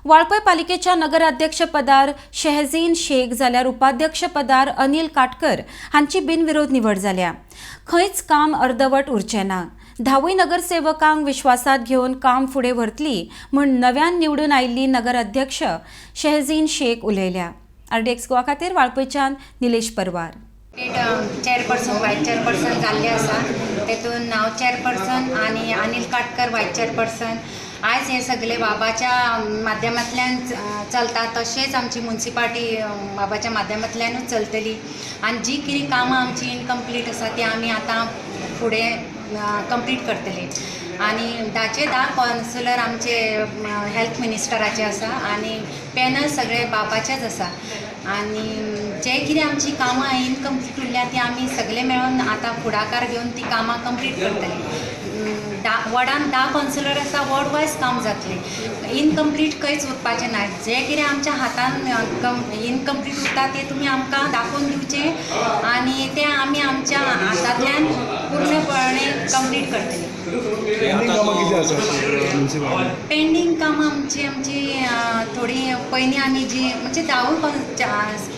वाळपय पालिकेच्या नगराध्यक्षपदार शेहझीन शेख जाल्यार उपाध्यक्षपदार अनिल काटकर हांची बिनविरोध निवड जाल्या। खंयच काम अर्धवट उरचें ना। 10 नगरसेवकांक विश्वासात घेवन काम फुडें व्हरतली म्हूण नव्यान निवडून आयिल्ली नगराध्यक्ष शेहझीन शेख उलयल्या। RDXGOA खातीर वाळपयच्यान निलेश परवार। चेअरपर्सन व्हायस चेअरपर्सन जाल्ले आसा, तेतून हांव चेअरपर्सन आनी अनिल काटकर व्हायस चेअरपर्सन। आज हे सगळे बाबाच्या माध्यमांतल्यान चलता, तशेंच आमची म्युनिसिपालिटी बाबाच्या माध्यमांतल्यानूच चलतली। आनी जी कितें कामां आमची इनकम्प्लीट आसा ती आमी आतां फुडें कंप्लीट करतले। आनी 10 कावन्सिलर आमचे हेल्थ मिनिस्टराचे आसा आनी पॅनल सगळे बाबाचेच आसा। आनी जे कितें आमची कामां इनकम्प्लीट उरल्या ती आमी सगळे मेळून आतां फुडाकार घेवन ती कामां कंप्लीट करतले। वॉर्डान 10 कावन्सिलर आसा, वॉर्ड वायज काम जातलें। इनकम्प्लीट खंयच उरपाचें ना। जे कितें आमच्या हातान इनकम्प्लीट उरता ते तुमी आमकां दाखोवन दिवचें आनी ते आमी आमच्या हातांतल्यान पूर्णपणे कंप्लीट करतले। पेंडींग कामां आमची थोडी पयलीं आमी जी म्हणजे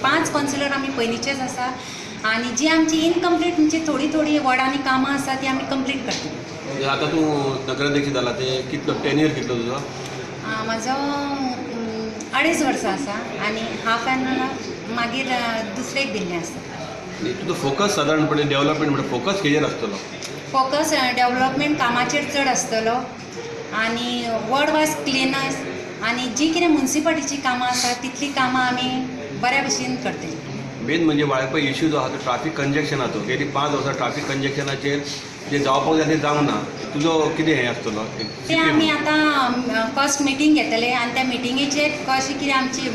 5 कावन्सिलर आमी पयलींचेच आसा आनी जी आमची इनकम्प्लीट म्हणजे थोडी वॉर्डांनी कामां आसा ती आमी कंप्लीट करतली। आता तूं नगराध्यक्ष जाला ते कितलो टेन्यूर कितलो तुजो? म्हाजो 2.5 वर्सां आसा आनी हाफ एन मागीर दुसरेक दिल्लें आसा। तुजो फोकस सादारणपणे डेव्हलपमेंट म्हणजे फोकस हेजेर आसतलो? फोकस डेव्हलपमेंट कामाचेर चड आसतलो आनी वॉर्ड वायज क्लिनस आनी जी कितें म्युनिसिपालिटीची कामां आसा तितली कामां आमी बऱ्या भशेन करतली। मेन म्हणजे वाळपय इश्यू जो आहा तो ट्राफीक कंजेक्शनाचो। गेली 5 वर्सां ट्राफीक कंजेक्शनाचेर जे जावपाक जाय तें जावंक ना। तुजो कितें हें आसतलो? ते आमी आतां फर्स्ट मिटींग घेतले आनी त्या मिटिंगेचेर कशें कितें आमची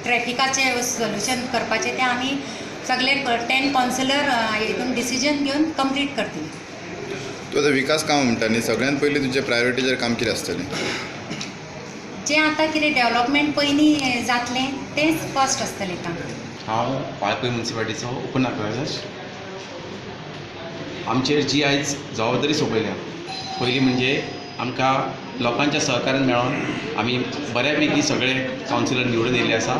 ट्रॅफिकाचें सोल्युशन करपाचें तें आमी सगळे 10 कावन्सिलर हितून डिसिजन घेवन कंप्लीट करतली। तूं आतां विकास काम म्हणटा न्ही, सगळ्यांत पयलीं तुजें प्रायोरिटीचेर काम कितें आसतलें? जें आतां कितें डेव्हलपमेंट पयलीं जातलें तेंच फर्स्ट आसतलें काम। हांव वाळपय म्युनिसिपालिटीचो उपनगराध्यक्ष। आमचेर जी आयज जबाबदारी सोंपयल्या, पयलीं म्हणजे आमकां लोकांच्या सहकार्यान मेळोन आमी बऱ्या पैकी सगळे कावन्सिलर निवडून येयल्ले आसा।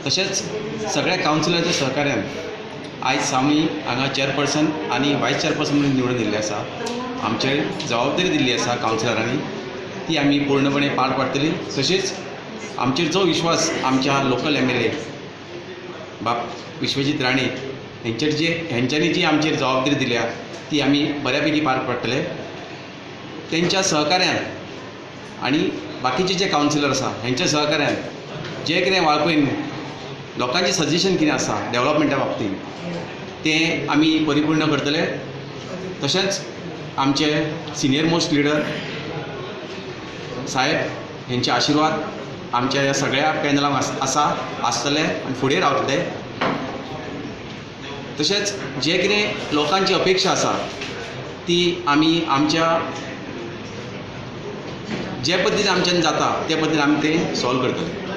तशेंच सगळ्या कावन्सिलरांच्या सहकार्यान आयज आमी हांगा चेअरपर्सन आनी व्हायस चेअरपर्सन म्हणून निवडून येयल्ले आसा। आमचेर जबाबदारी दिल्ली आसा कावन्सिलरांनी, ती आमी पूर्णपणे पार पाडटली। तशेंच आमचेर जो विश्वास आमच्या लोकल MLA बाब विश्वजीत राणे हेंच्यांनी जी आमचेर जबाबदारी दिल्या ती आमी बऱ्या पैकी पार पाडटले। तेंच्या सहकार्यान आनी बाकीचे जे कावन्सिलर आसा हेंच्या सहकार्यान जे कितें वाळपयन लोकांचें सजेशन कितें आसा डेव्हलपमेंटा बाबतींत तें आमी परिपूर्ण करतले। तशेंच आमचे सिनियर मोस्ट लिडर साहेब हेंचे आशिर्वाद आमच्या ह्या सगळ्या पॅनलांक आसतले आनी फुडें रावतले। तशेंच जे कितें लोकांची अपेक्षा आसा ती आमी आमच्या जे पद्दतीन आमच्यान जाता ते पद्दतीन आमी तें सॉल्व करतले।